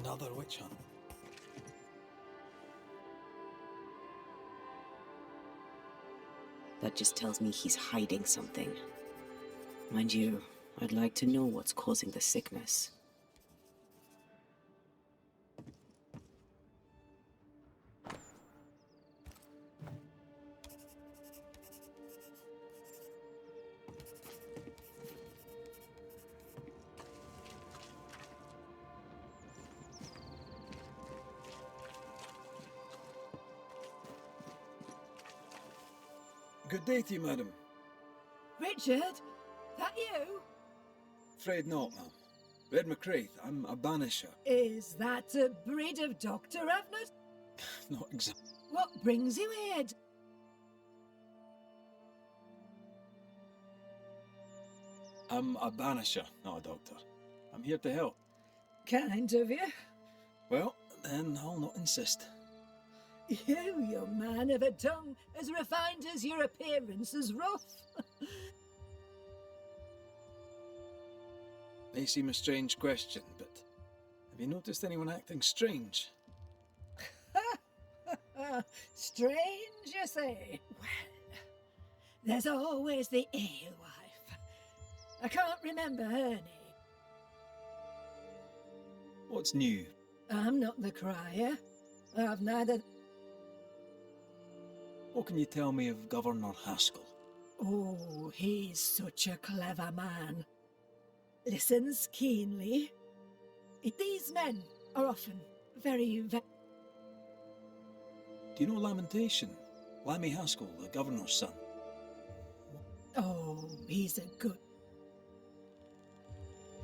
Another witch hunt. That just tells me he's hiding something. Mind you, I'd like to know what's causing the sickness. Good day to you, madam. Richard? That you? Afraid not, ma'am. Reda Mak Рэйta, I'm a banisher. Is that a breed of doctor, Avnet? Not exactly. What brings you here? I'm a banisher, not a doctor. I'm here to help. Kind of you. Well, then I'll not insist. You, young man, have a tongue as refined as your appearance is rough. May seem a strange question, but have you noticed anyone acting strange? Strange, you say? Well, there's always the alewife. I can't remember her name. What's new? I'm not the crier. I've neither... What can you tell me of Governor Haskell? Oh, he's such a clever man. Listens keenly. These men are often very... Do you know Lamentation? Lammy Haskell, the governor's son. Oh, he's a good...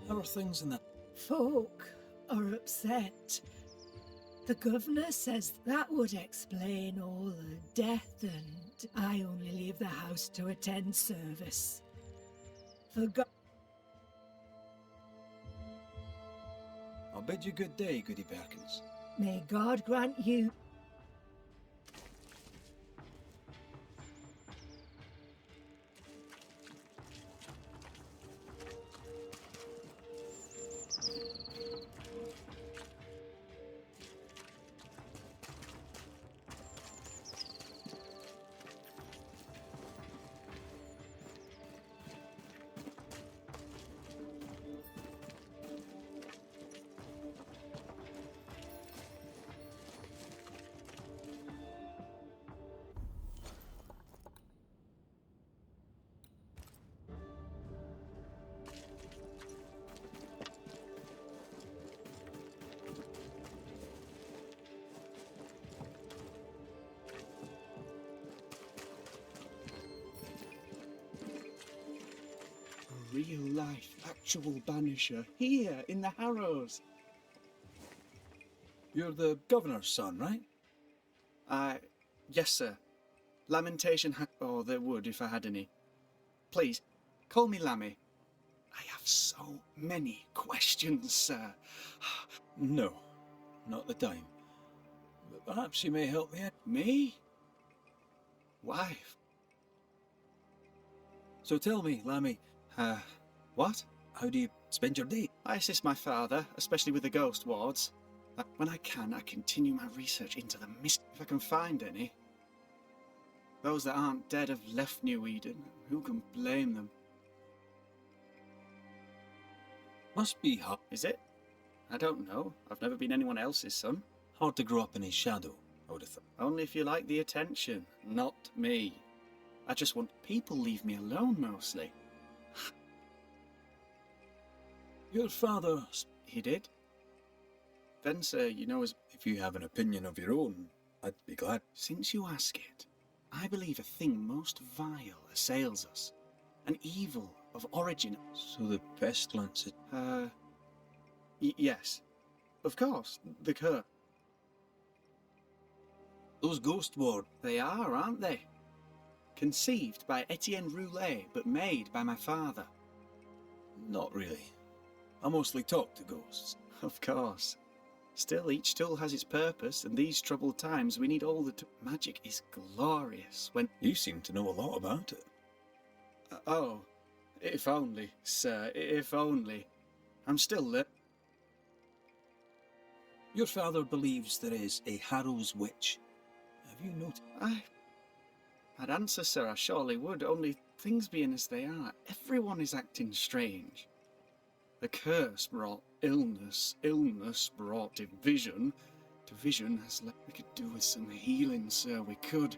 How are things in that? Folk are upset. The governor says that would explain all the death, and I only leave the house to attend service. For God... I'll bid you good day, Goody Perkins. May God grant you... Real-life, actual banisher, here in the Harrows. You're the governor's son, right? Yes, sir. Lamentation or there would if I had any. Please, call me Lammy. I have so many questions, sir. No, not the time. But perhaps you may help me out. Me? Wife? So tell me, Lammy, What? how do you spend your day? I assist my father, especially with the ghost wards. When I can, I continue my research into the mist, if I can find any. Those that aren't dead have left New Eden. Who can blame them? Must be hard. Is it? I don't know. I've never been anyone else's son. Hard to grow up in his shadow, I would have thought. Only if you like the attention, not me. I just want people leave me alone, mostly. Your father... He did? Then, sir, you know, If you have an opinion of your own, I'd be glad. since you ask it, I believe a thing most vile assails us. An evil of origin. So the pestilence... Yes. Of course, the curse. Those ghost wards... They are, aren't they? Conceived by Etienne Roulet, but made by my father. Not really. I mostly talk to ghosts. Of course. Still, each tool has its purpose, and these troubled times we need all the magic is glorious when... You seem to know a lot about it. Oh, if only, sir, if only. I'm still Your father believes there is a Harrow's witch. Have you noticed? I'd answer, sir, I surely would, only things being as they are, everyone is acting strange. The curse brought illness, illness brought division, division has left. We could do with some healing, sir, we could.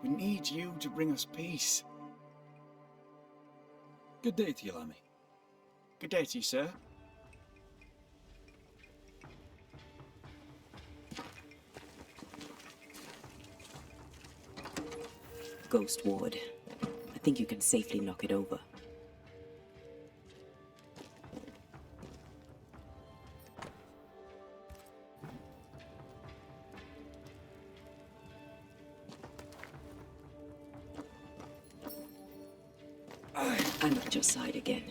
We need you to bring us peace. Good day to you, Lammy. Good day to you, sir. Ghost Ward. I think you can safely knock it over. I'm at your side again.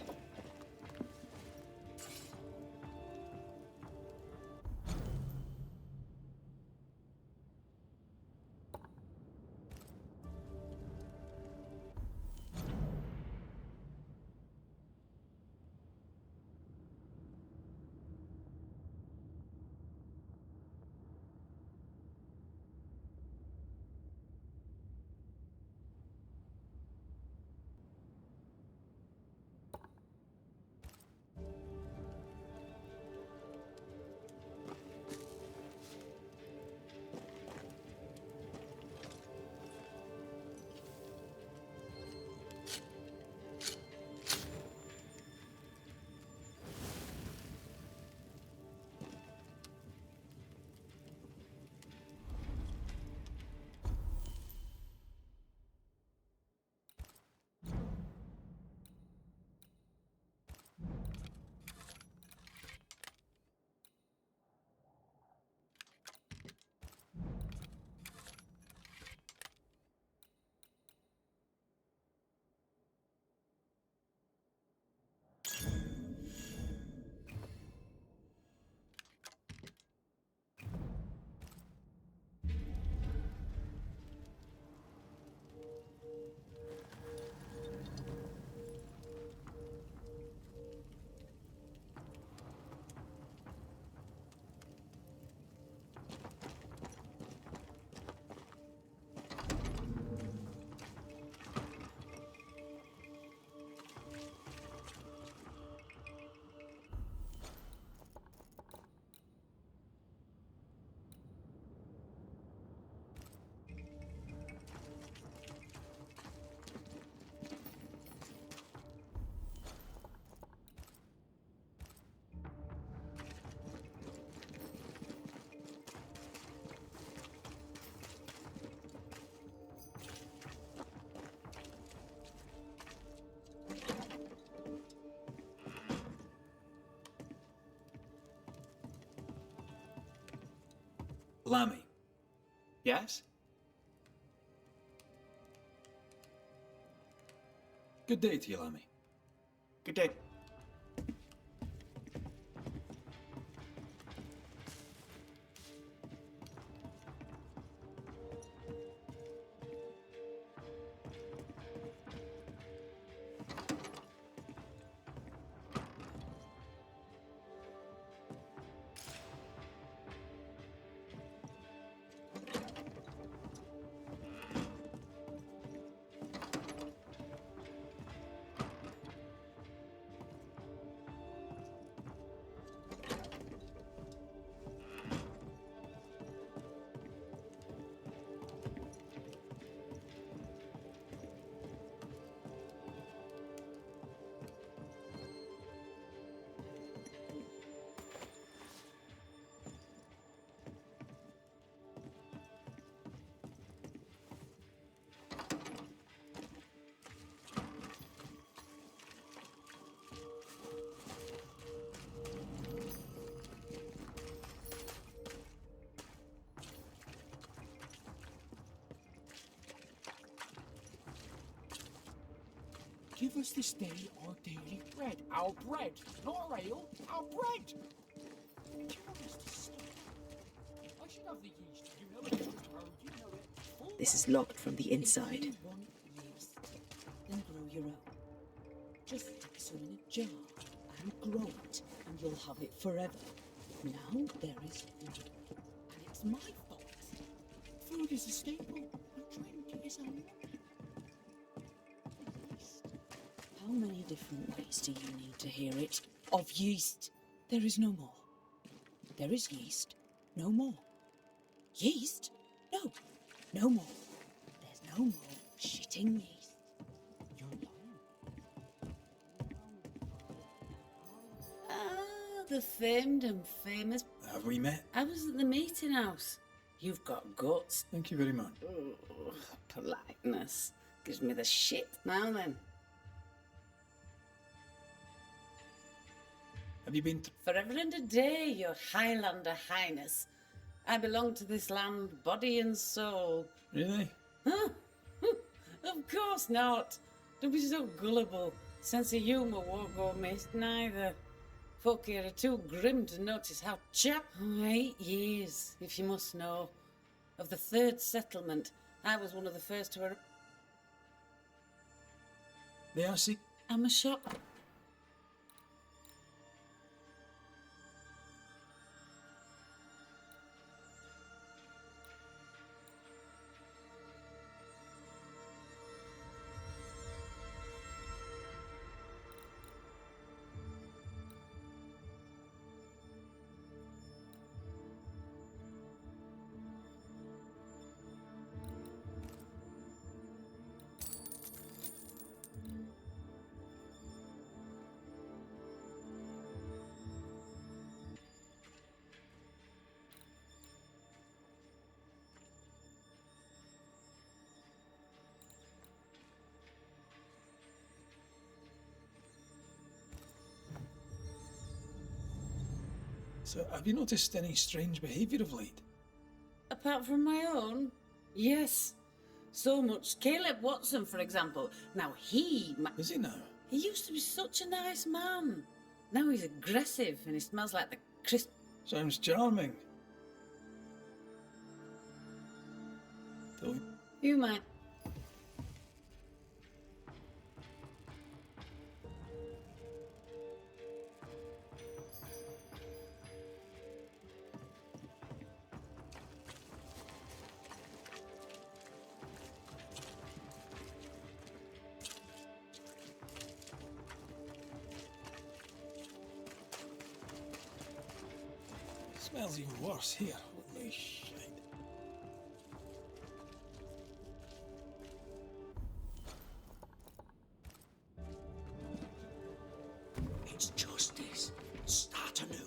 Lammy. Yes? Good day to you, Lammy. Good day. Give us this day our daily bread. Our bread, not our ale, our bread! Do you want us to stop? I should have the yeast. You know it, you know it. This is locked from the inside. If you want yeast, then grow your own. Just stick some in a jar and grow it, and you'll have it forever. Now there is food. And it's my fault. Food is a staple, and drink is a luxury. How many different ways do you need to hear it? Of yeast, there is no more. There is yeast, no more. Yeast? No, no more. There's no more shitting yeast. You're lying. Ah, the famed and famous. Have we met? I was at the meeting house. You've got guts. Thank you very much. Ugh, politeness gives me the shit. Now then. Have you been Forever and a day, your Highlander Highness. I belong to this land, body and soul. Really? Huh? Of course not. Don't be so gullible. Sense of humour won't go missed neither. Folk here are too grim to notice how 8 years, if you must know. Of the third settlement, I was one of the first to arrive. May I see? I'm a shop. So, have you noticed any strange behaviour of late? Apart from my own? Yes. So much. Caleb Watson, for example. Now Is he now? he used to be such a nice man. Now he's aggressive and he smells like the crisp. Sounds charming. Though You might. smells even worse here. Holy shit. It's justice. Start anew.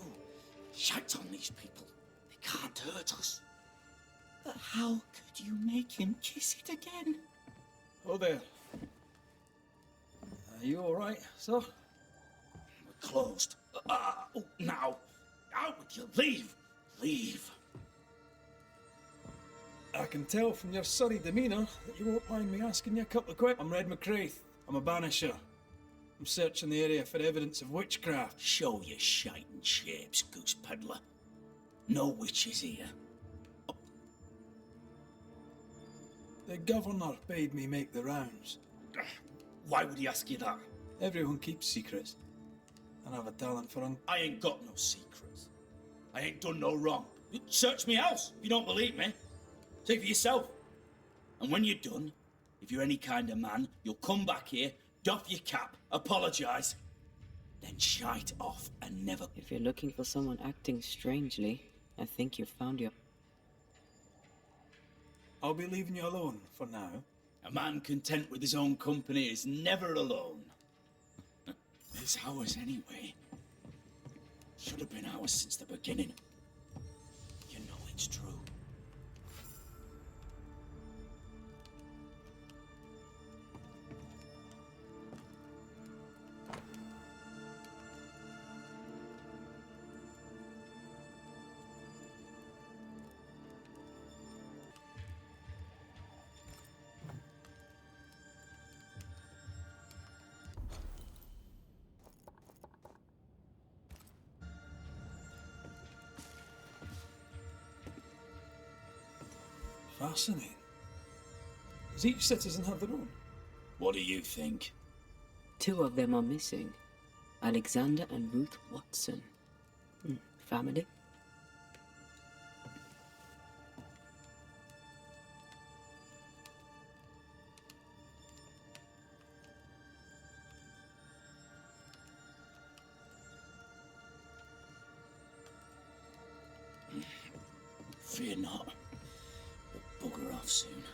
Shite on these people. They can't hurt us. But how could you make him kiss it again? Oh there. Are you alright, sir? We're closed. Oh, now. Out with you. Leave. Leave. I can tell from your surly demeanour that you won't mind me asking you a couple of questions. I'm Reda Mak Рэйta. I'm a banisher. I'm searching the area for evidence of witchcraft. Show your shite and shapes, goose peddler. No witches here. The governor bade me make the rounds. Why would he ask you that? Everyone keeps secrets. And I have a talent for I ain't got no secrets. I ain't done no wrong. Search me house if you don't believe me. See for yourself. And when you're done, if you're any kind of man, you'll come back here, doff your cap, apologise, then shite off and never... If you're looking for someone acting strangely, I think you've found your... I'll be leaving you alone for now. A man content with his own company is never alone. It's ours anyway. Should have been ours since the beginning. You know it's true. Fascinating. Does each citizen have their own? What do you think? 2 of them are missing. Alexander and Ruth Watson. Family? Fear not. You'll bugger off soon.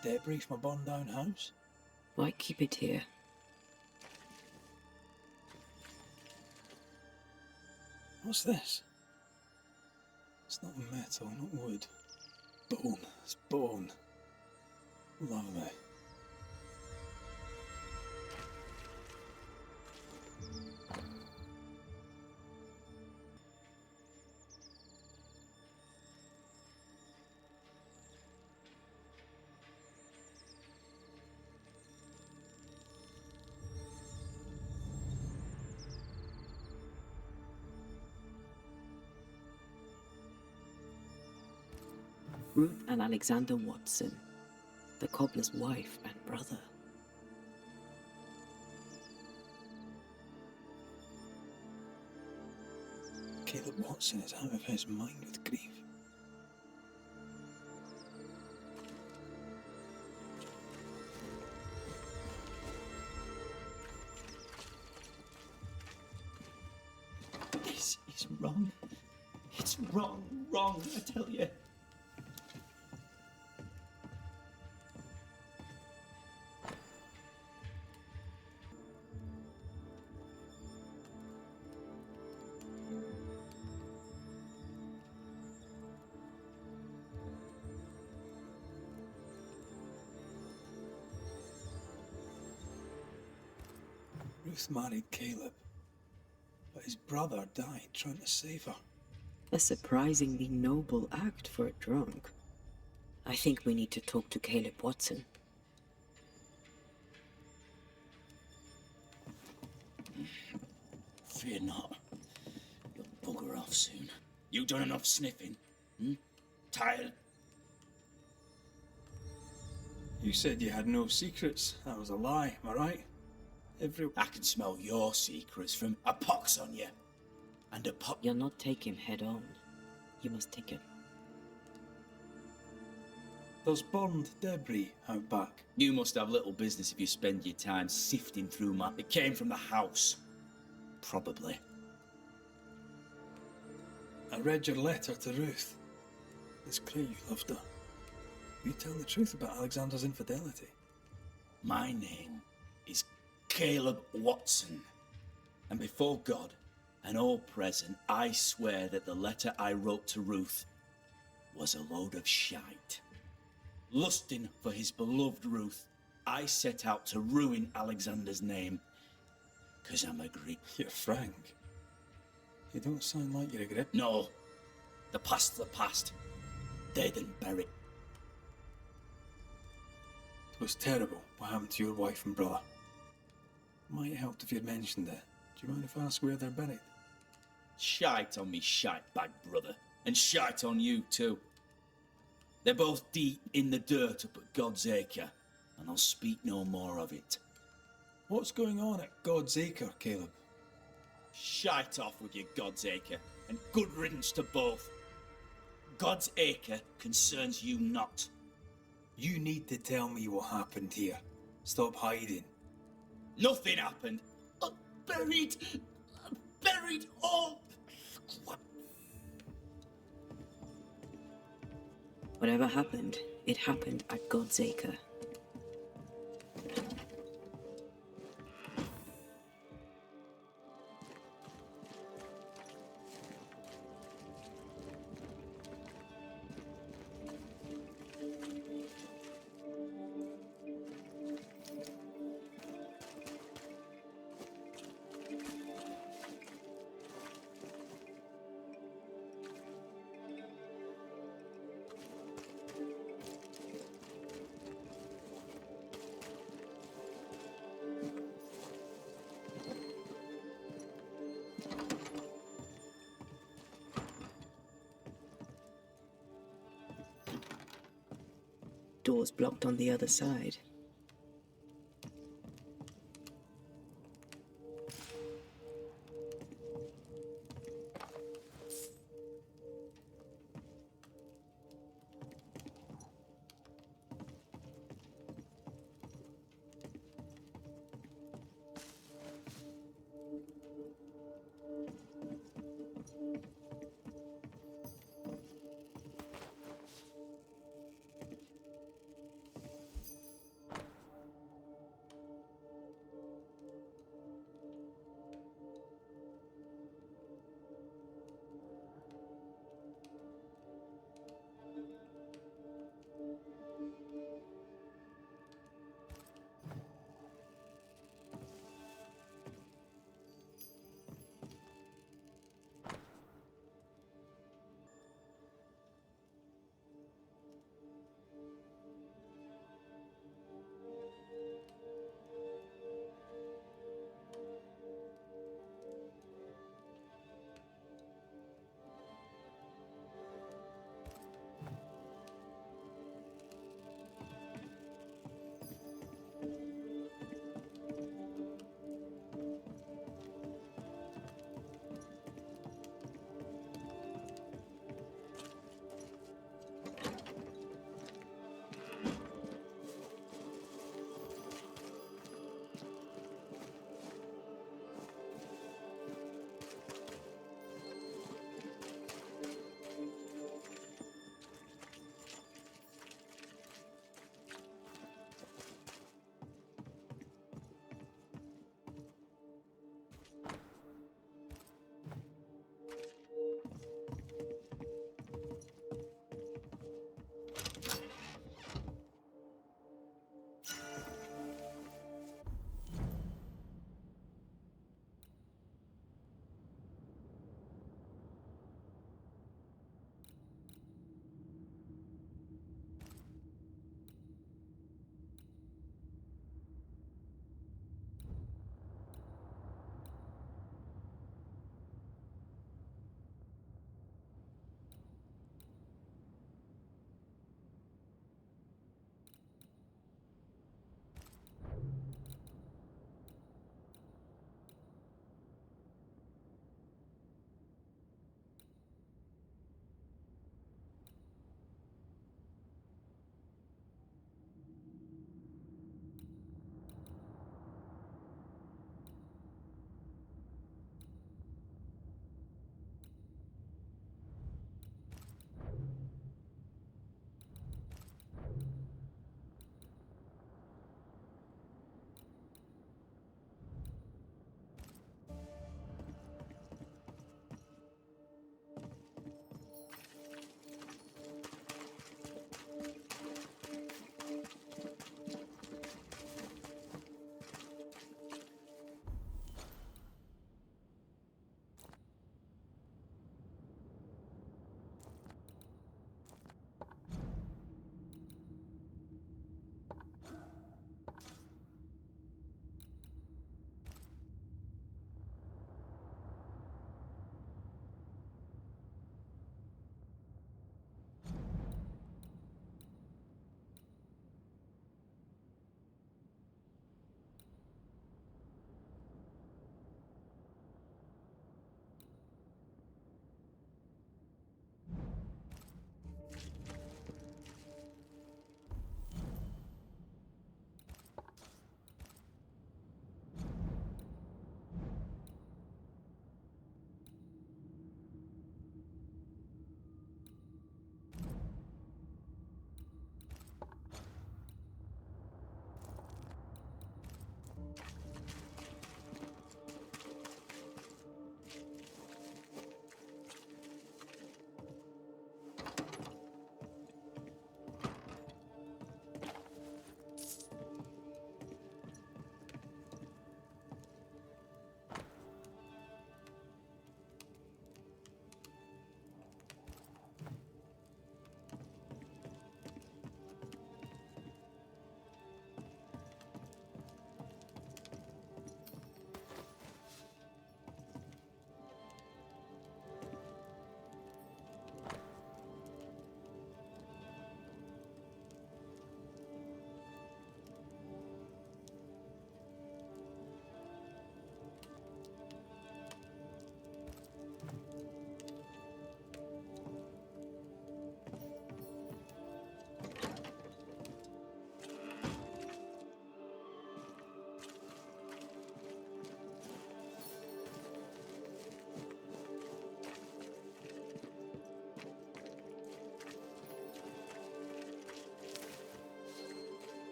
Debris from a burned down house? Why keep it here? What's this? It's not metal, not wood. Bone. It's bone. Lovely. Ruth and Alexander Watson, the cobbler's wife and brother. Caleb Watson is out of his mind with grief. This is wrong. It's wrong, I tell you. Ruth married Caleb, but his brother died trying to save her. A surprisingly noble act for a drunk. I think we need to talk to Caleb Watson. Fear not. You'll bugger off soon. You done enough sniffing? Tired? You said you had no secrets. That was a lie, am I right? I can smell your secrets from a pox on you. And a pox... You'll not take him head on. You must take him. There's burned debris out back. You must have little business if you spend your time sifting through my... It came from the house. Probably. I read your letter to Ruth. It's clear you loved her. You tell the truth about Alexander's infidelity. My name is Caleb Watson. And before God and all present, I swear that the letter I wrote to Ruth was a load of shite. Lusting for his beloved Ruth, I set out to ruin Alexander's name. 'Cause I'm a Greek. You're frank. You don't sound like you regret. No. The past's the past. Dead and buried. It was terrible what happened to your wife and brother. Might help if you'd mentioned it. Do you mind if I ask where they're buried? Shite on me, shite bag brother. And shite on you too. They're both deep in the dirt up at God's Acre, and I'll speak no more of it. What's going on at God's Acre, Caleb? Shite off with your God's Acre, and good riddance to both. God's Acre concerns you not. You need to tell me what happened here. Stop hiding. Nothing happened. Buried all. Whatever happened, it happened at God's Acre. doors blocked on the other side.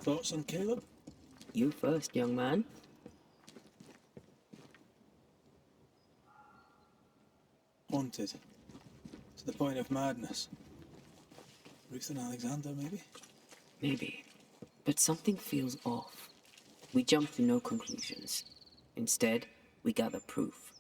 Thoughts on Caleb? You first, young man. Haunted. To the point of madness. Ruth and Alexander, maybe? Maybe. But something feels off. We jump to no conclusions. Instead, we gather proof.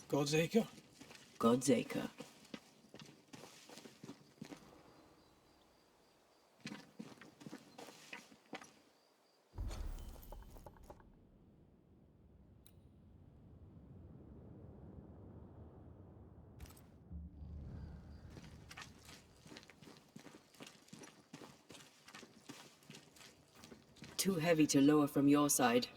God's Acre? God's Acre. Too heavy to lower from your side.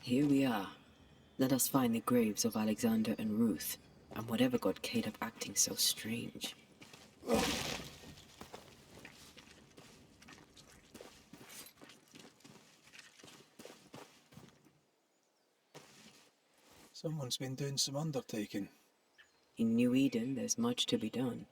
Here we are. Let us find the graves of Alexander and Ruth, and whatever got Caleb acting so strange. Someone's been doing some undertaking. In New Eden, there's much to be done.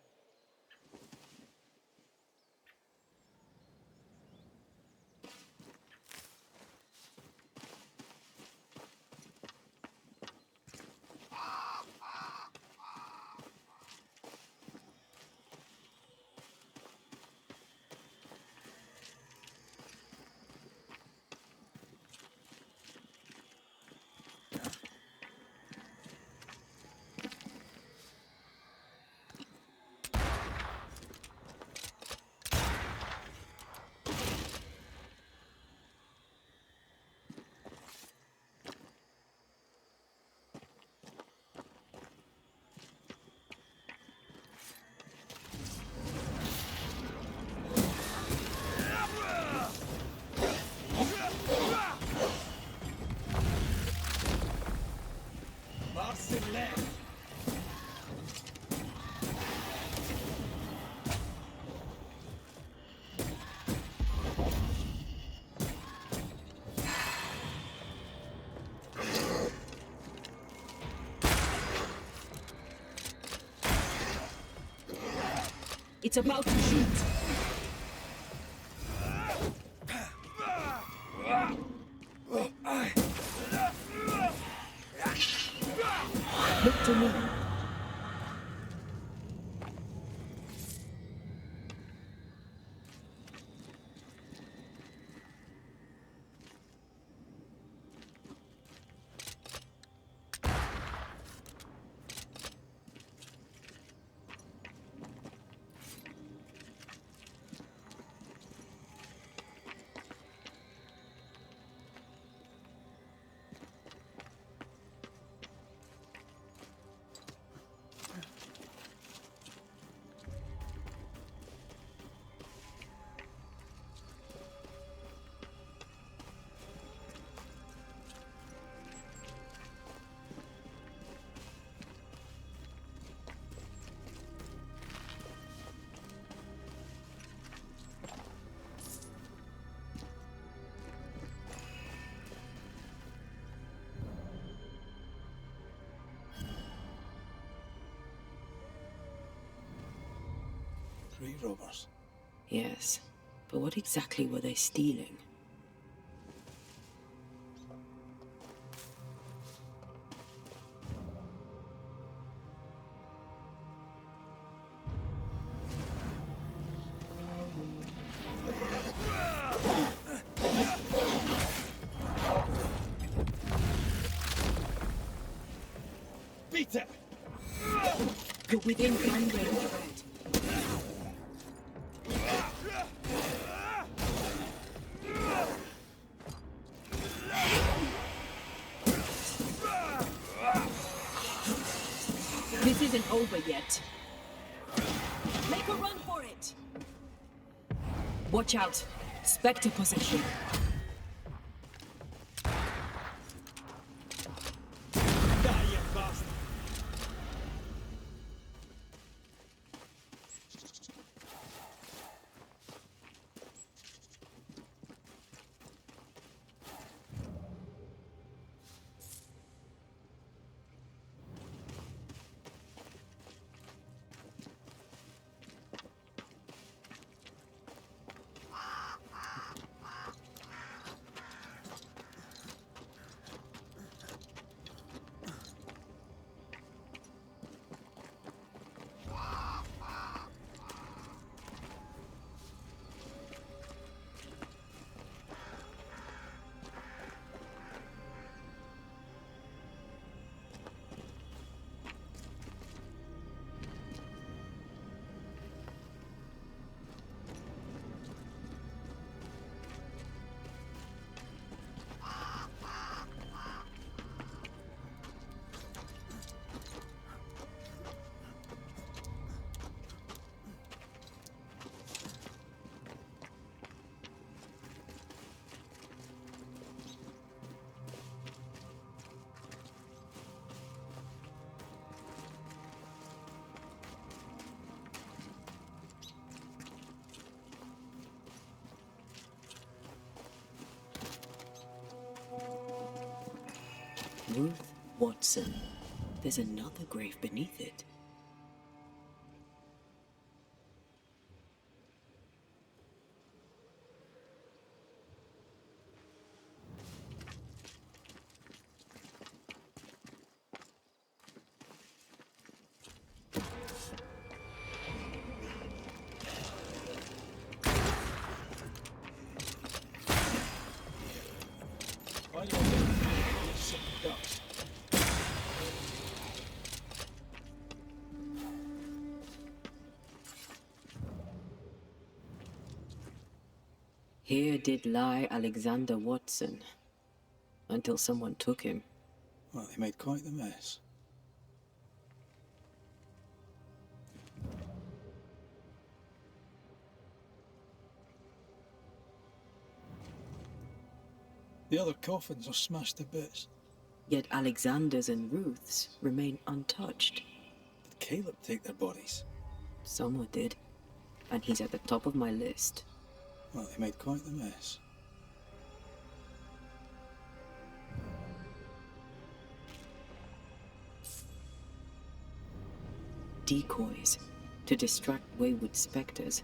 It's about to shoot. Look to me. Free robbers. Yes, but what exactly were they stealing? Beat it! You're within gun range, Red. This isn't over yet. Make a run for it! Watch out! Spectre possession. Die, you bastard! Ruth Watson. There's another grave beneath it. Why do you want to sick ducks? Here did lie Alexander Watson, until someone took him. Well, they made quite the mess. The other coffins are smashed to bits. Yet Alexander's and Ruth's remain untouched. Did Caleb take their bodies? Someone did, and he's at the top of my list. Well, they made quite the mess. Decoys, to distract wayward specters.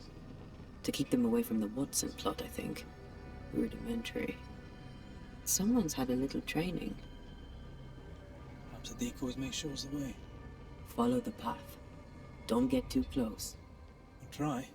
To keep them away from the Watson plot, I think. Rudimentary. Someone's had a little training. Perhaps the decoys may show us the way. Follow the path. Don't get too close. We'll try.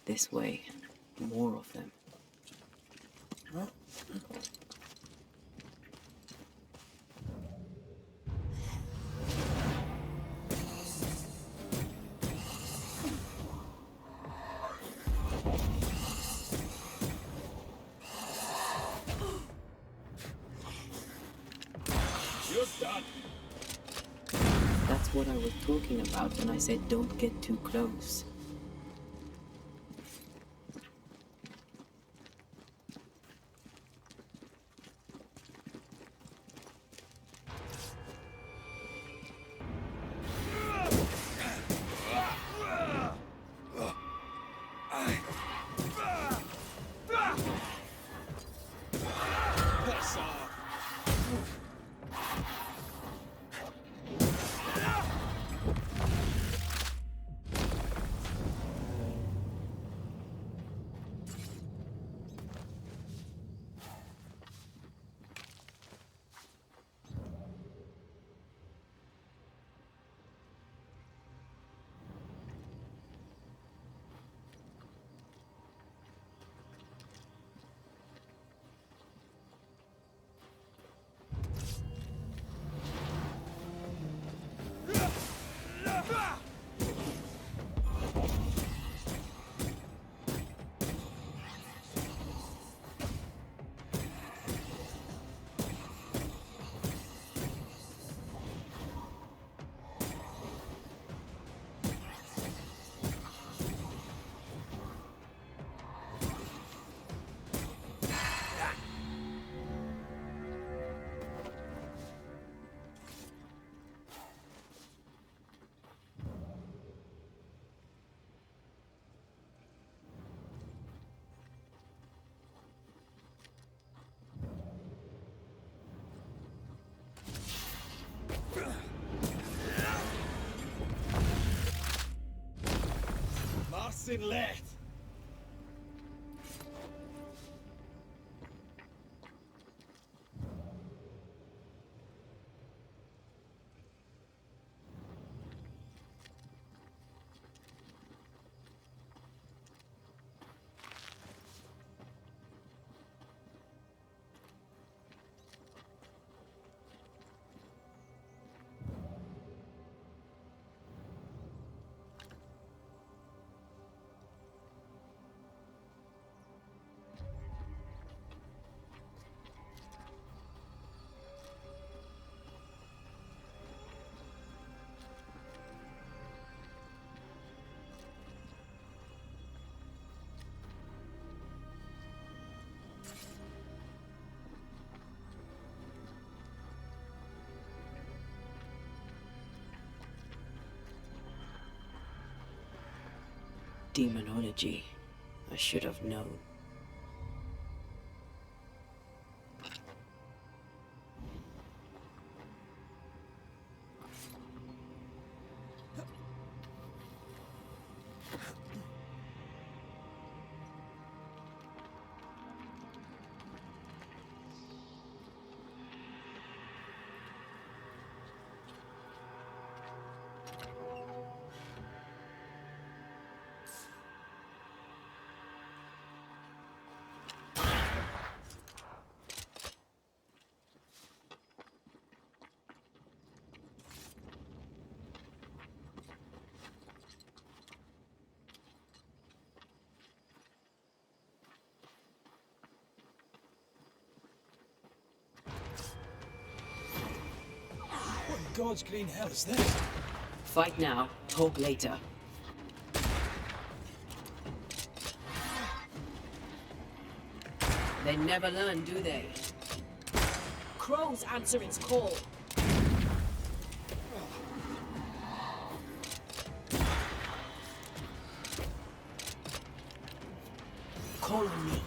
This way. More of them. Well, you die. man! That's what I was talking about when I said don't get too close. Piss off! Marcin Lett! Demonology. I should have known. What in God's green hell is this? Fight now, talk later. They never learn, do they? Crows answer its call. Call on me.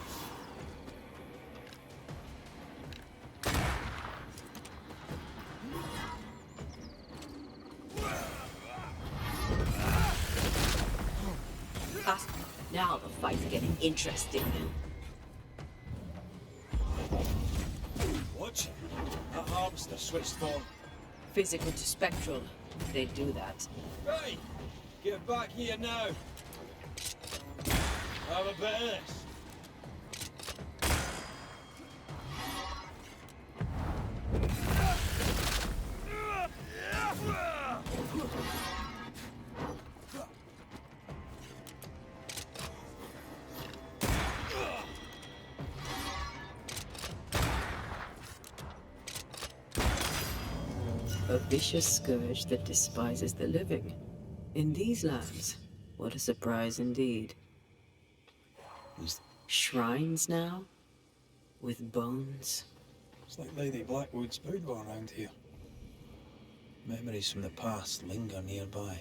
Fast. Now the fight's getting interesting. Watch. That harvester switched form. Physical to spectral. They do that. Hey! Get back here now! Have a bit of this. A vicious scourge that despises the living. In these lands, what a surprise indeed. Shrines now? With bones? It's like Lady Blackwood's boudoir around here. Memories from the past linger nearby.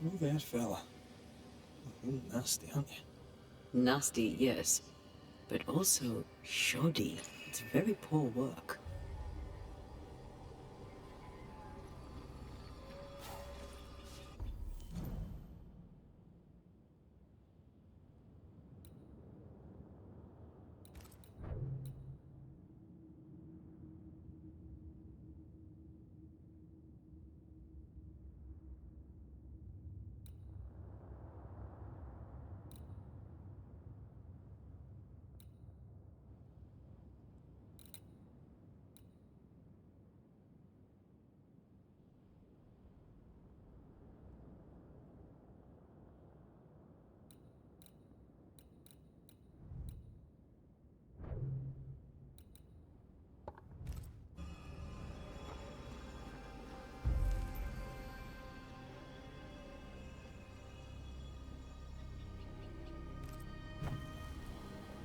Oh there, fella. You're nasty, aren't you? Nasty, yes. But also shoddy. It's very poor work.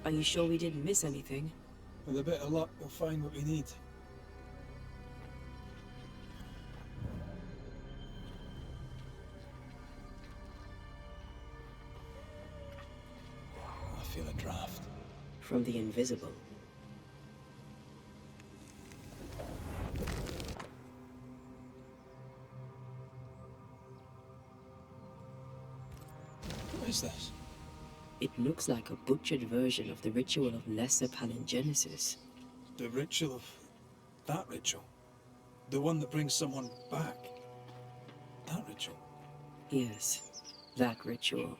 Are you sure we didn't miss anything? With a bit of luck, we'll find what we need. I feel a draft. From the invisible. What is this? It looks like a butchered version of the ritual of Lesser Palingenesis. The ritual of... that ritual? The one that brings someone back? That ritual? Yes, that ritual.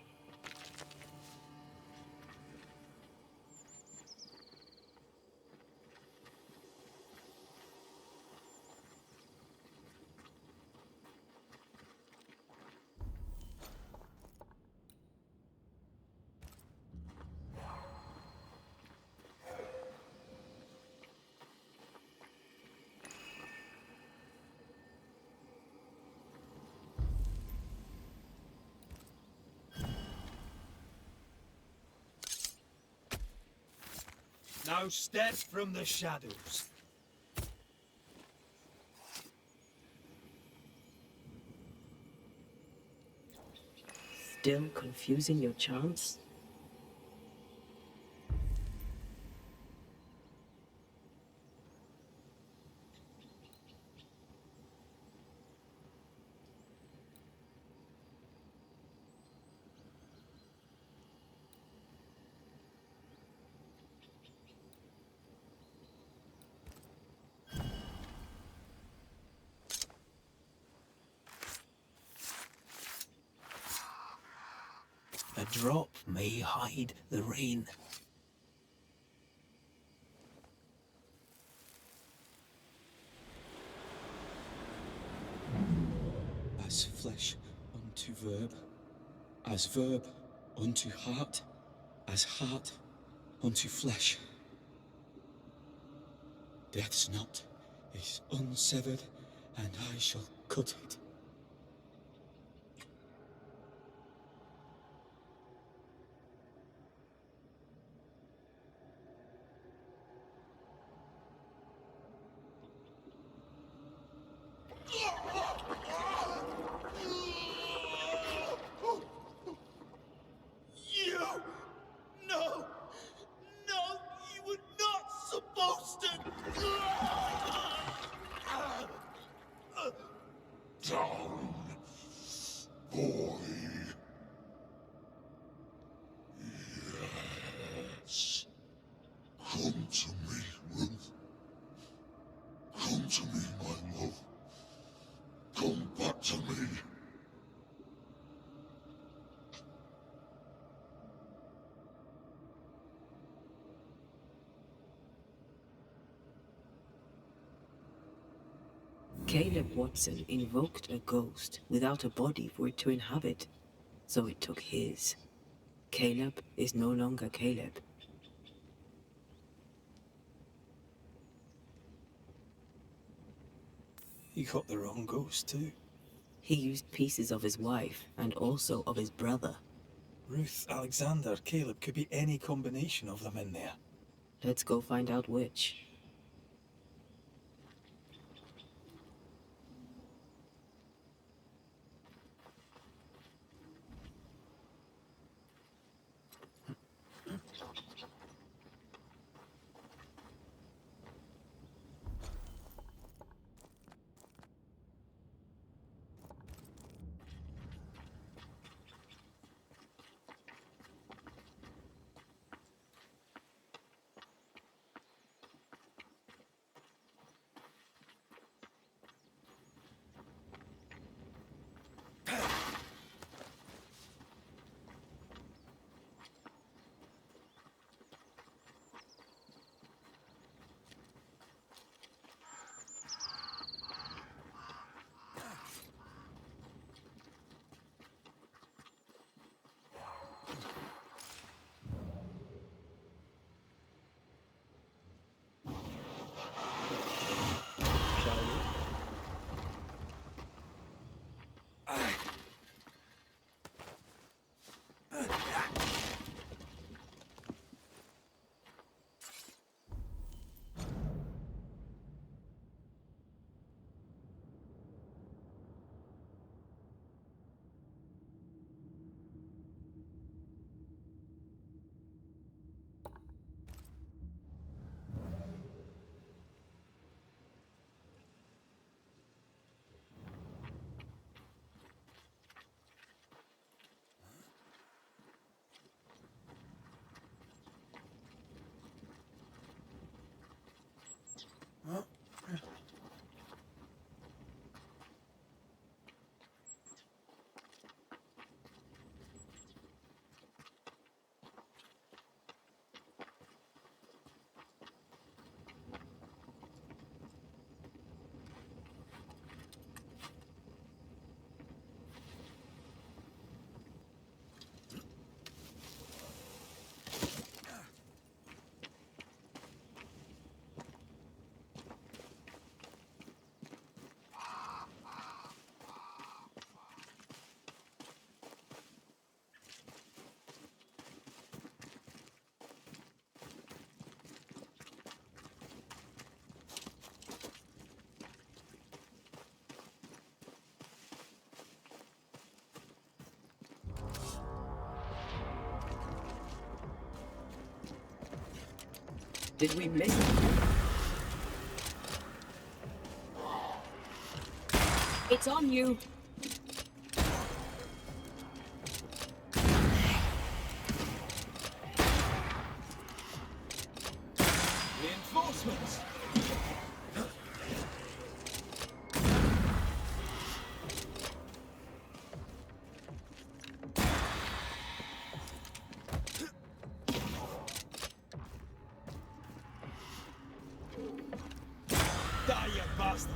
Now step from the shadows. Still confusing your chance? A drop may hide the rain. As flesh unto verb, as verb unto heart, as heart unto flesh. Death's knot is unsevered, and I shall cut it. Caleb Watson invoked a ghost without a body for it to inhabit, so it took his. Caleb is no longer Caleb. He got the wrong ghost too. He used pieces of his wife and also of his brother. Ruth, Alexander, Caleb, could be any combination of them in there. Let's go find out which. Did we miss it? It's on you. Reinforcements! Die, you bastard!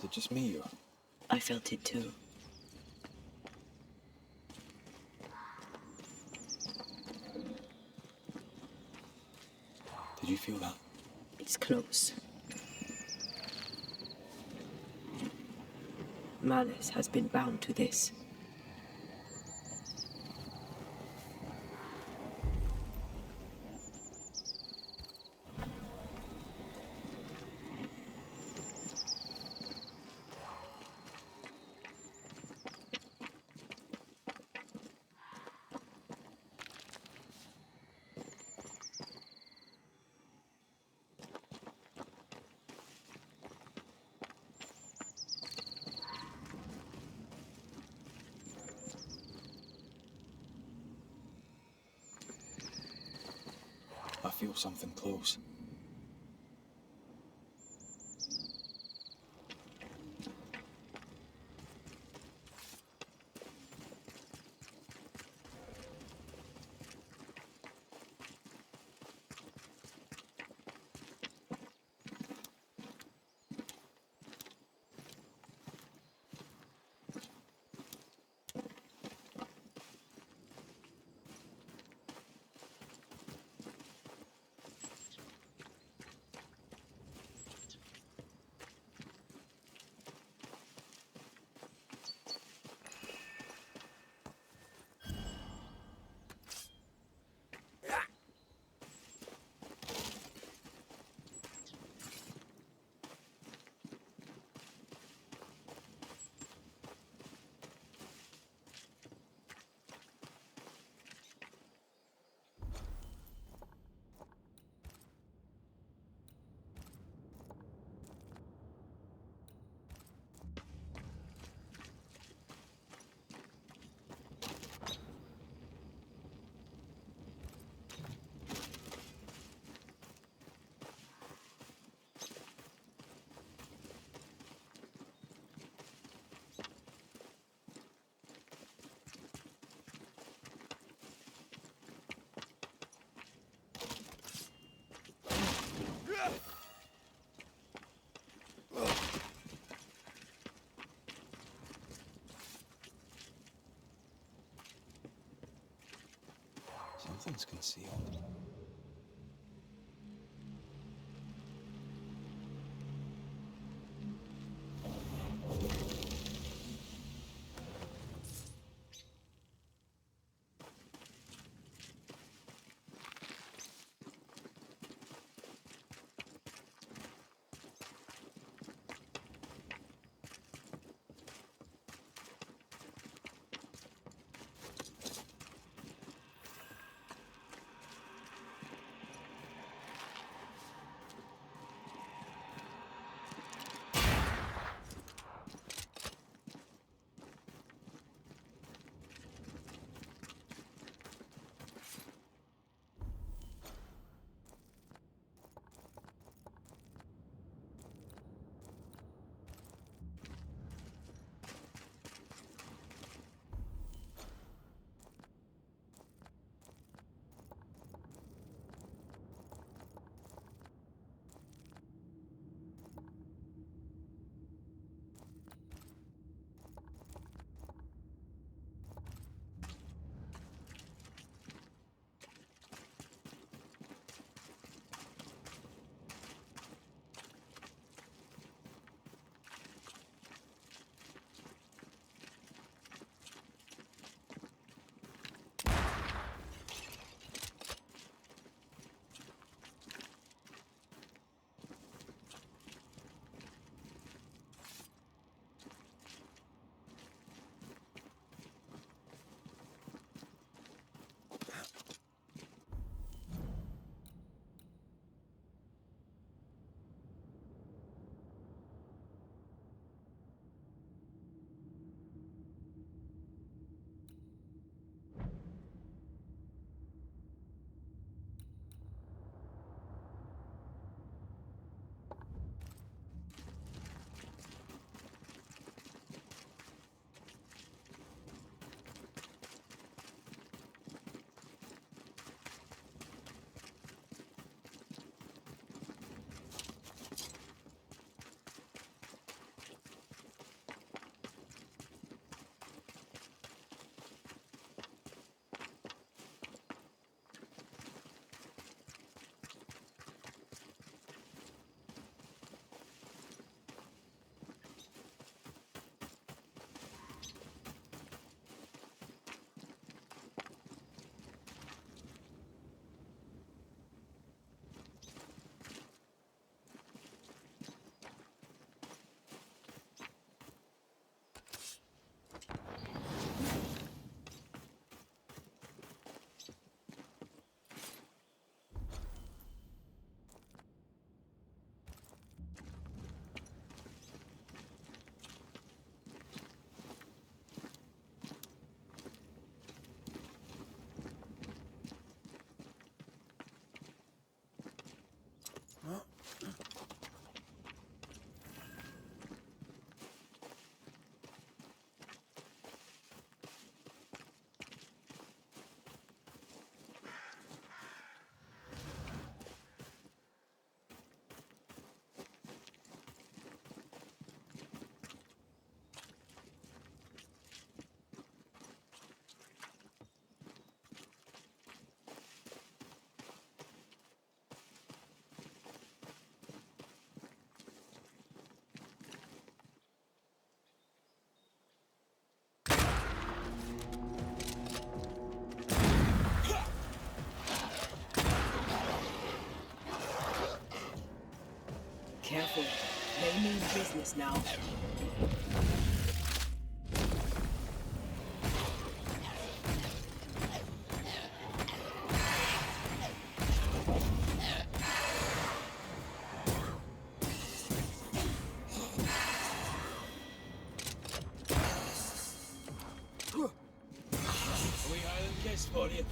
it just me or? I felt it too. Did you feel that? It's close. Malice has been bound to this. I feel something close. Something's concealed. business now. A wee Highland kiss for you.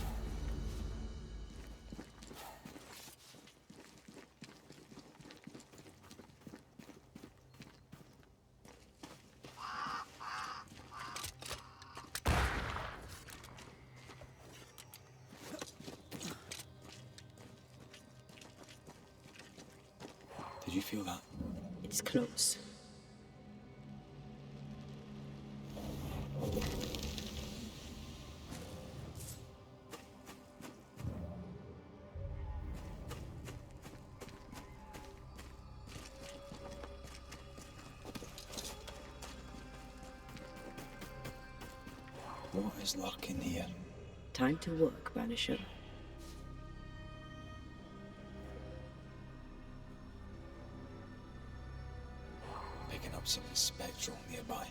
Did you feel that? It's close. What is lurking here? Time to work, Banisher. Picking up something spectral nearby.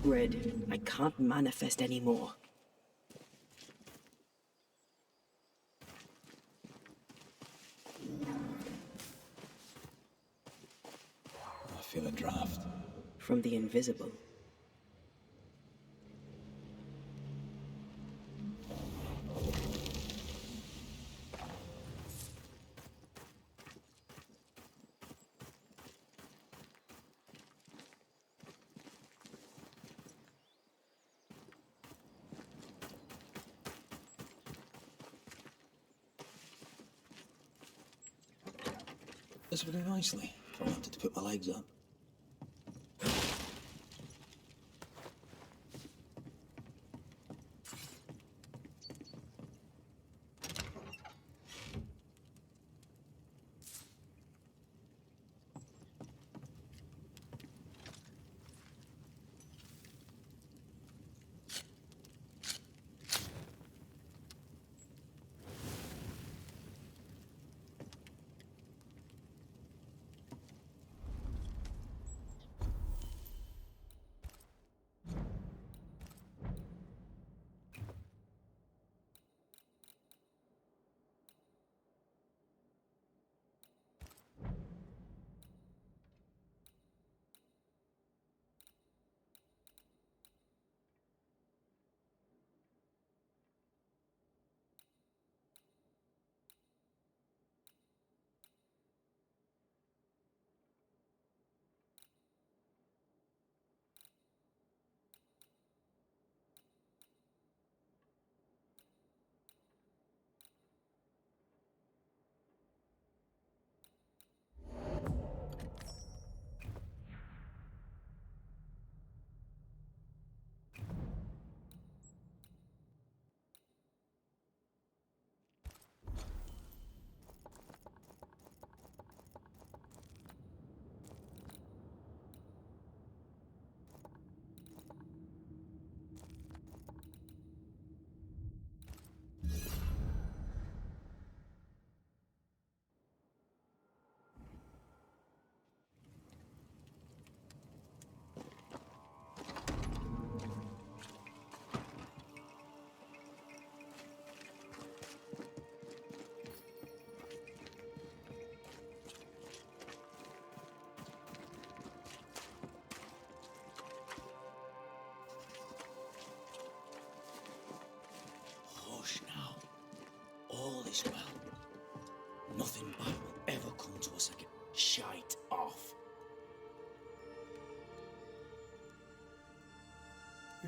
Red, I can't manifest anymore. I feel a draft. From the invisible. This would do nicely if I wanted to put my legs up.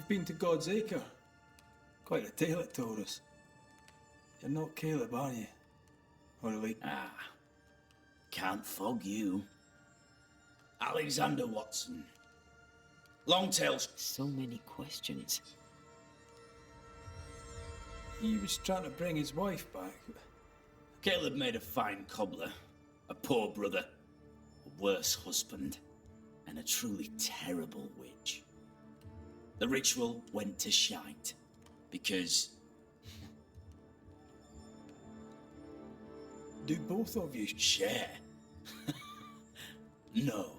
you've been to God's Acre. Quite a tale it told us. You're not Caleb, are you? Or at least... Ah, can't fog you. Alexander Watson. Long tails. So many questions. He was trying to bring his wife back. Caleb made a fine cobbler, a poor brother, a worse husband, and a truly terrible witch. The ritual went to shite, because... Do both of you share? No.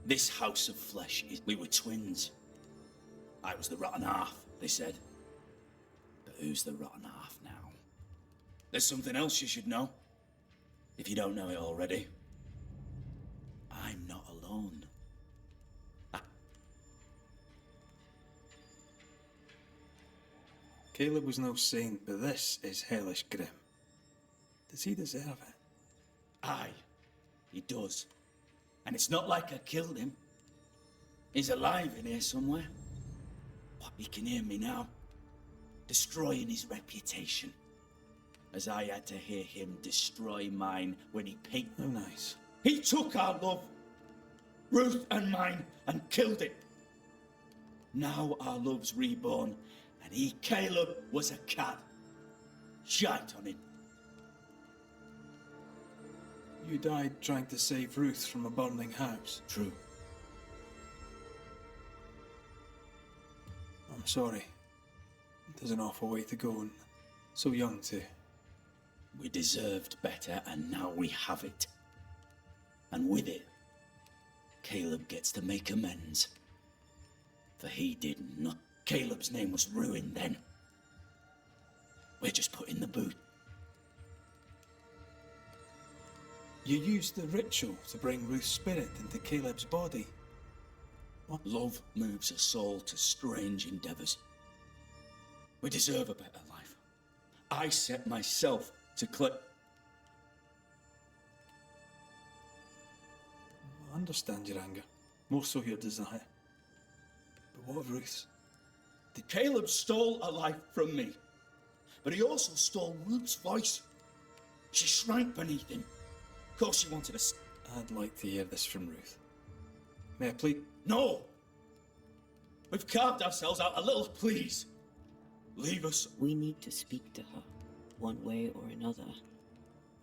This house of flesh is... We were twins. I was the rotten half, they said. But who's the rotten half now? There's something else you should know. If you don't know it already. I'm not alone. Caleb was no saint, but this is hellish grim. Does he deserve it? Aye, he does. And it's not like I killed him. He's alive in here somewhere. But he can hear me now. Destroying his reputation. As I had to hear him destroy mine when he paid. Oh, nice. He took our love, Ruth and mine, and killed it. Now our love's reborn, and he, Caleb, was a cad. Shite on him. You died trying to save Ruth from a burning house. True. I'm sorry. There's an awful way to go, and so young too. We deserved better, and now we have it. And with it, Caleb gets to make amends. For he did not. Caleb's name was ruined then. We're just put in the boot. You used the ritual to bring Ruth's spirit into Caleb's body. What? Love moves a soul to strange endeavors. We deserve a better life. I set myself to I understand your anger, more so your desire. But what of Ruth's? Caleb stole a life from me, but he also stole Ruth's voice. She shrank beneath him. Of course she wanted us. I'd like to hear this from Ruth. May I plead? No! We've carved ourselves out a little, please. Leave us. We need to speak to her, one way or another.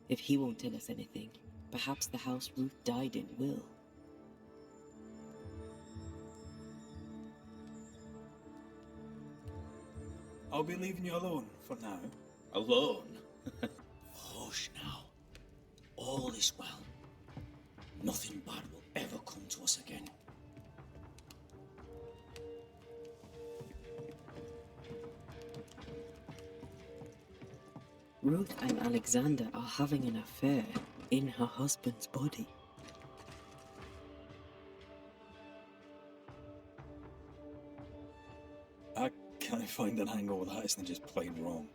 If he won't tell us anything, perhaps the house Ruth died in will. I'll be leaving you alone for now. Alone? Hush now. All is well. Nothing bad will ever come to us again. Ruth and Alexander are having an affair in her husband's body. I can't find an angle that isn't just plain wrong.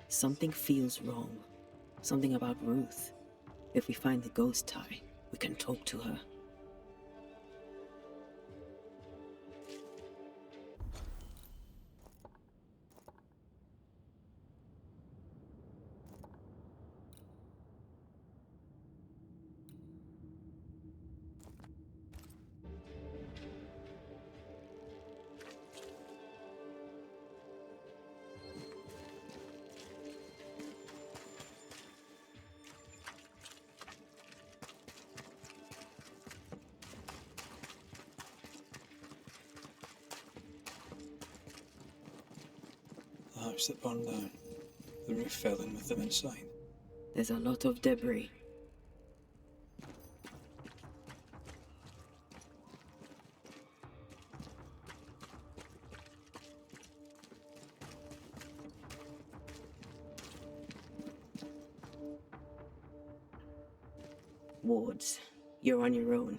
Something feels wrong. Something about Ruth. If we find the ghost tie, we can talk to her. The house that burned down. The roof fell in with them inside. There's a lot of debris. Wards, you're on your own.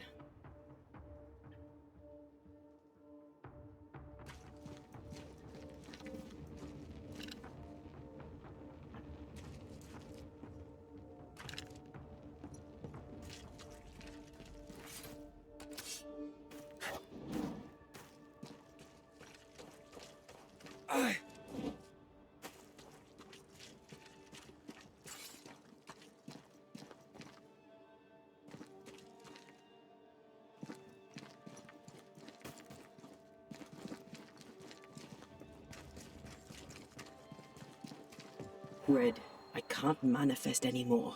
dread. I can't manifest anymore.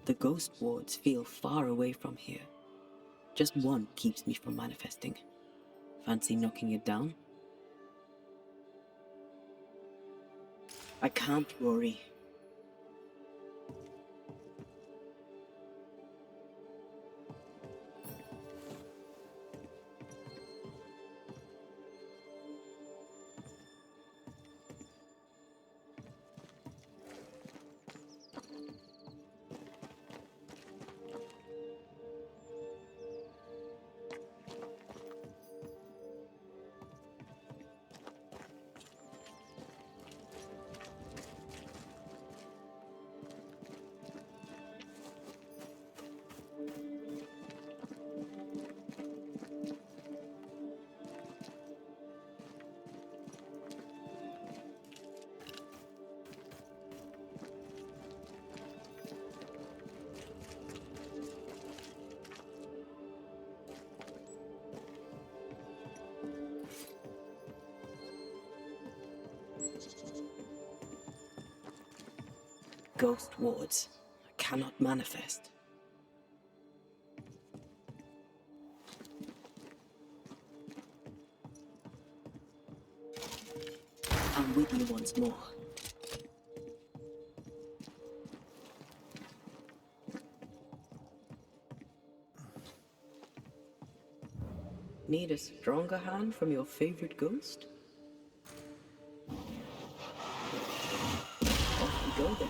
The ghost wards feel far away from here. Just one keeps me from manifesting. Fancy knocking it down? I can't, Rory. Ghost wards. I cannot manifest. I'm with you once more. Need a stronger hand from your favorite ghost? Off we go then.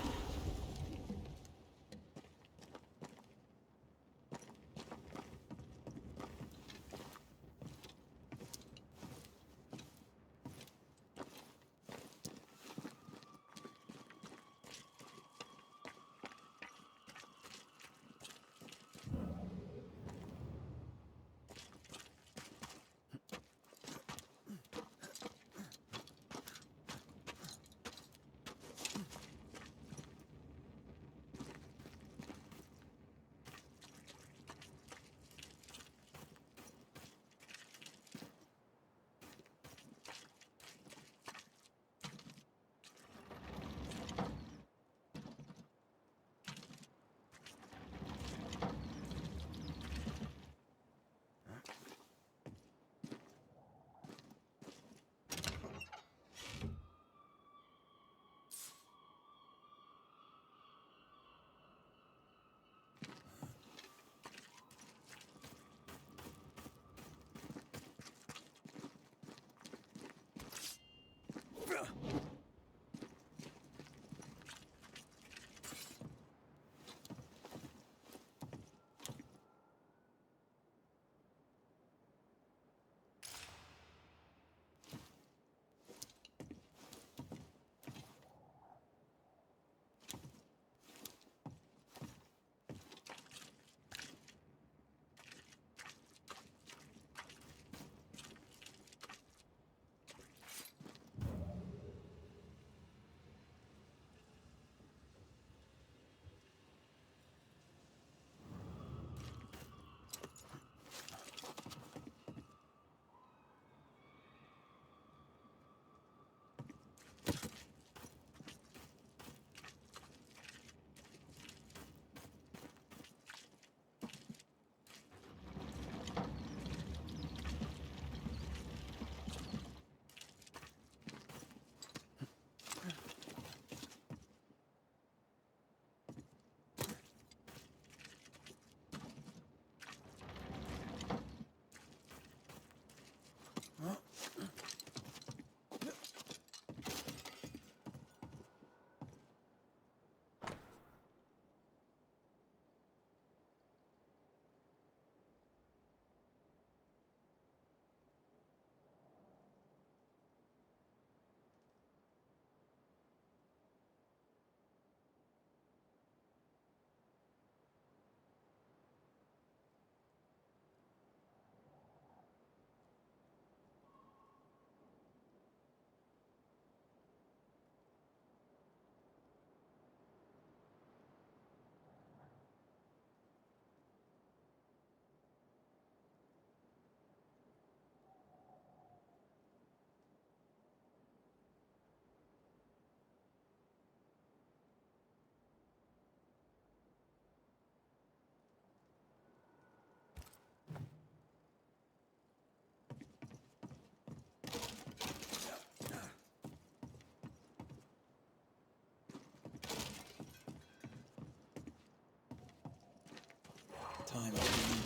Time to leave.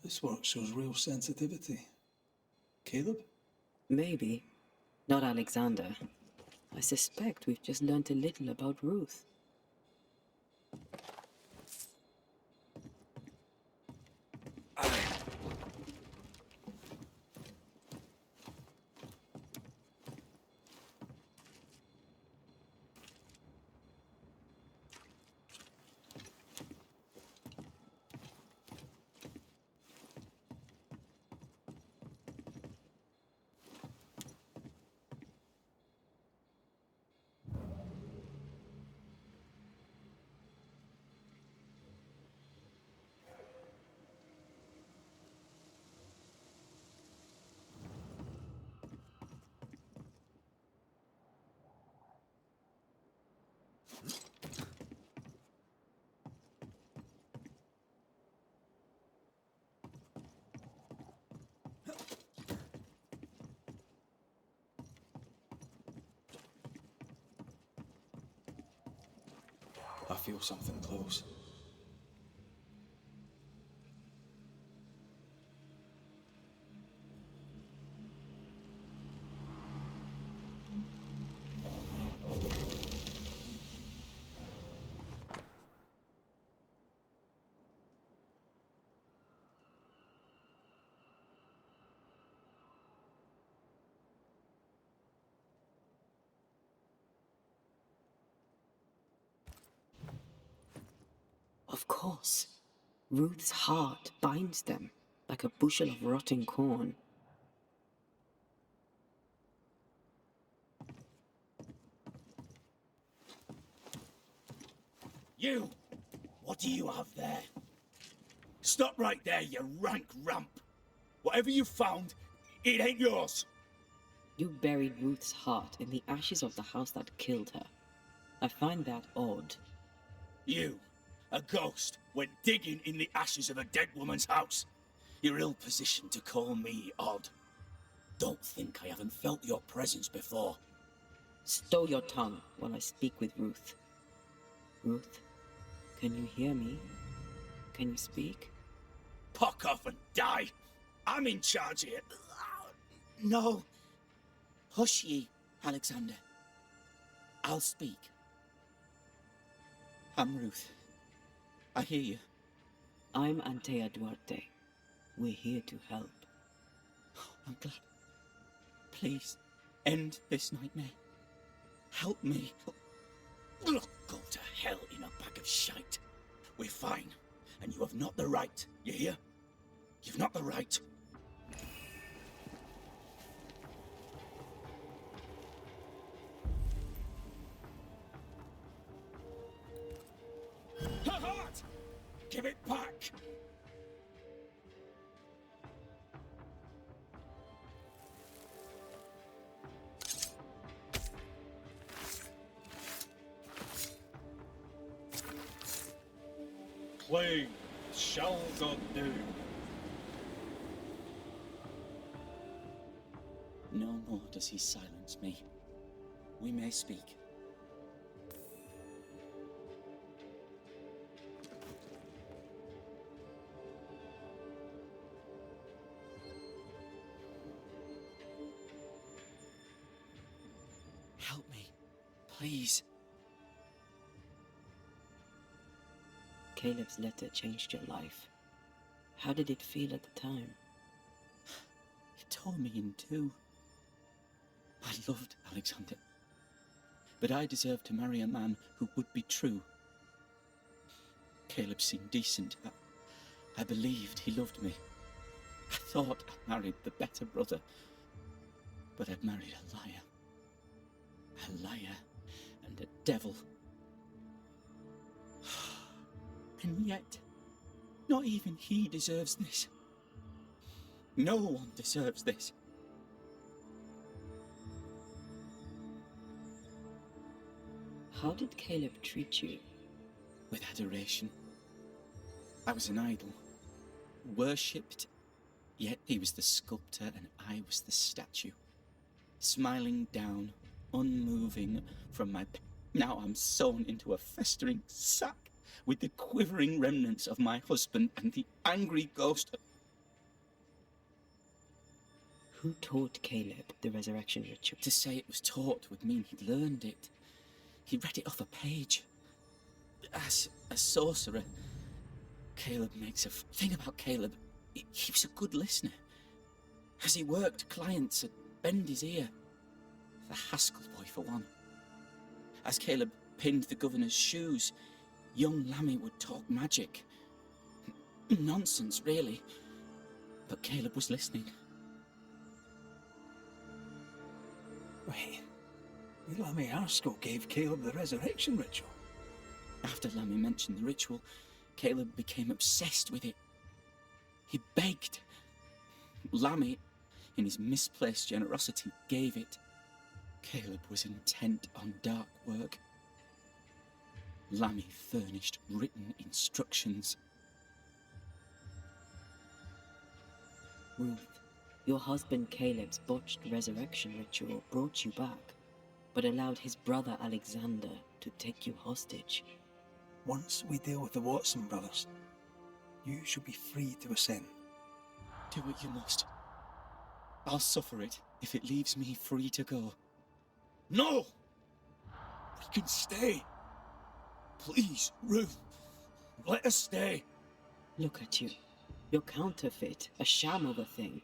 This work shows real sensitivity. Caleb? Maybe. Not Alexander. I suspect we've just learnt a little about Ruth. I feel something close. Of course. Ruth's heart binds them like a bushel of rotting corn. You! What do you have there? Stop right there, you rank rump! Whatever you found, it ain't yours! You buried Ruth's heart in the ashes of the house that killed her. I find that odd. You, a ghost, went digging in the ashes of a dead woman's house. You're ill-positioned to call me odd. Don't think I haven't felt your presence before. Stow your tongue while I speak with Ruth. Ruth, can you hear me? Can you speak? Pock off and die! I'm in charge here. No. Hush ye, Alexander. I'll speak. I'm Ruth. I hear you. I'm Antei Duarte. We're here to help. I'm glad. Please, end this nightmare. Help me. Go to hell in a bag of shite. We're fine, and you have not the right. You hear? You've not the right. Her heart! Give it back! Plague shall God do. No more does he silence me. We may speak. Help me, please. Caleb's letter changed your life. How did it feel at the time? It tore me in two. I loved Alexander, but I deserved to marry a man who would be true. Caleb seemed decent. I believed he loved me. I thought I married the better brother, but I'd married a liar. A liar and a devil. And yet, not even he deserves this. No one deserves this. How did Caleb treat you? With adoration. I was an idol, worshipped, yet he was the sculptor and I was the statue. Smiling down, unmoving from my... Now I'm sewn into a festering sack with the quivering remnants of my husband and the angry ghost. Who taught Caleb the resurrection ritual? To say it was taught would mean he'd learned it. He read it off a page. As a sorcerer, Caleb makes a thing about Caleb. He was a good listener. As he worked, clients would bend his ear. The Haskell boy, for one. As Caleb pinned the governor's shoes, young Lammy would talk magic. Nonsense, really. But Caleb was listening. Wait, Lammy Haskell gave Caleb the resurrection ritual? After Lammy mentioned the ritual, Caleb became obsessed with it. He begged. Lammy, in his misplaced generosity, gave it. Caleb was intent on dark work. Lammy furnished written instructions. Ruth, your husband Caleb's botched resurrection ritual brought you back, but allowed his brother Alexander to take you hostage. Once we deal with the Watson brothers, you shall be free to ascend. Do what you must. I'll suffer it if it leaves me free to go. No! We can stay. Please, Ruth, let us stay. Look at you. You're counterfeit, a sham of a thing.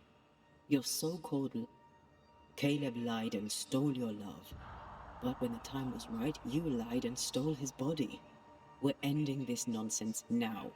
Your so-called... Caleb lied and stole your love. But when the time was right, you lied and stole his body. We're ending this nonsense now.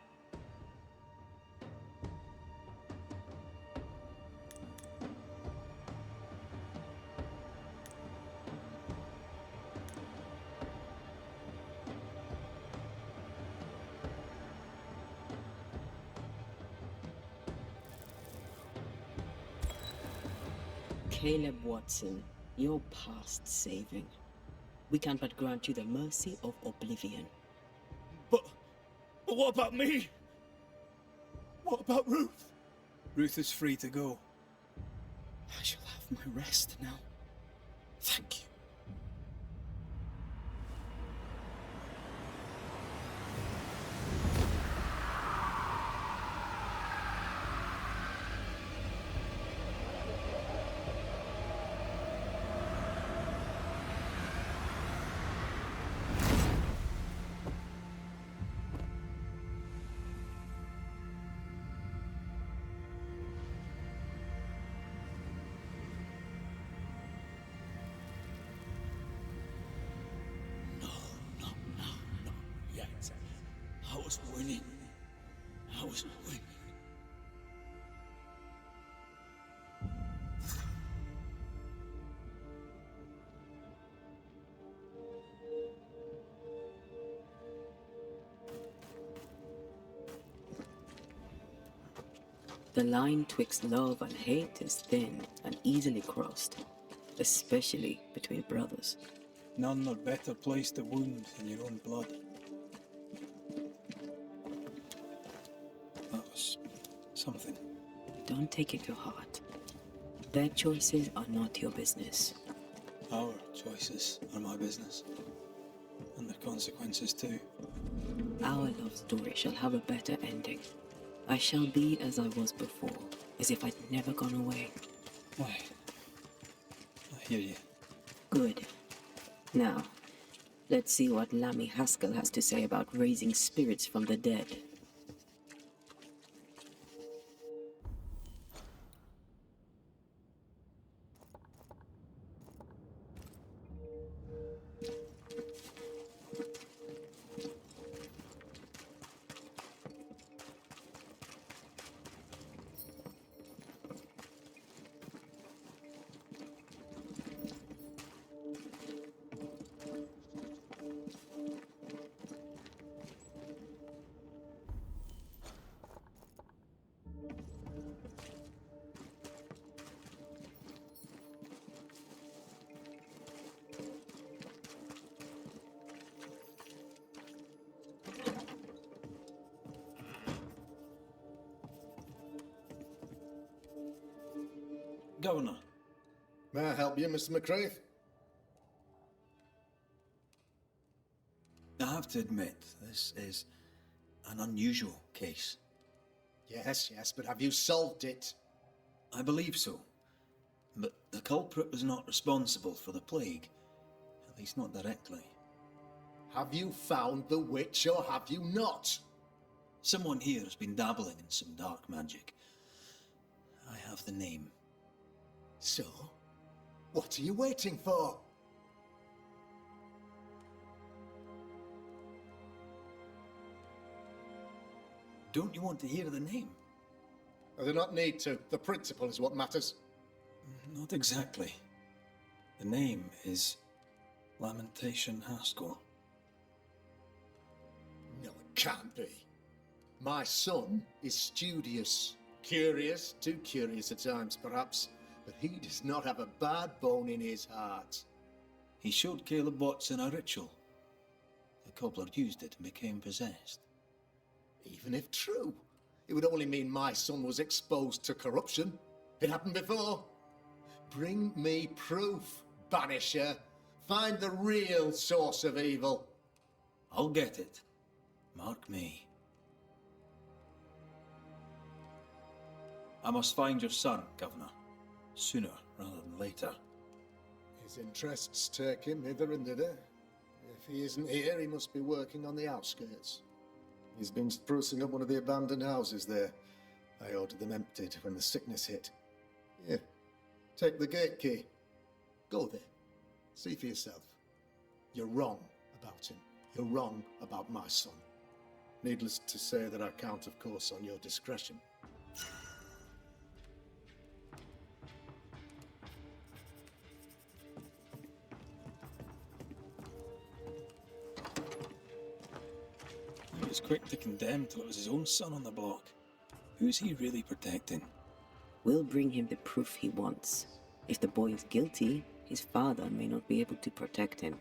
Caleb Watson, you're past saving. We can but grant you the mercy of oblivion. But what about me? What about Ruth? Ruth is free to go. I shall have my rest now. Thank you. I was winning. I was winning. The line twixt love and hate is thin and easily crossed, especially between brothers. None are better placed to wound than your own blood. That was something. Don't take it to heart. Their choices are not your business. Our choices are my business. And their consequences too. Our love story shall have a better ending. I shall be as I was before, as if I'd never gone away. Why? I hear you. Good. Now, let's see what Lammy Haskell has to say about raising spirits from the dead. Governor. May I help you, Mr. McCraith? I have to admit, this is an unusual case. Yes, but have you solved it? I believe so. But the culprit was not responsible for the plague. At least not directly. Have you found the witch or have you not? Someone here has been dabbling in some dark magic. I have the name. So, what are you waiting for? Don't you want to hear the name? I do not need to. The principle is what matters. Not exactly. The name is Lamentation Haskell. No, it can't be. My son is studious. Curious, too curious at times perhaps, but he does not have a bad bone in his heart. He showed Caleb Watson a ritual. The cobbler used it and became possessed. Even if true, it would only mean my son was exposed to corruption. It happened before. Bring me proof, Banisher. Find the real source of evil. I'll get it. Mark me. I must find your son, Governor. Sooner rather than later. His interests take him hither and thither. If he isn't here, he must be working on the outskirts. He's been sprucing up one of the abandoned houses there. I ordered them emptied when the sickness hit. Here, take the gate key. Go there. See for yourself. You're wrong about him. You're wrong about my son. Needless to say that I count, of course, on your discretion. He was quick to condemn till it was his own son on the block. Who's he really protecting? We'll bring him the proof he wants. If the boy is guilty, his father may not be able to protect him.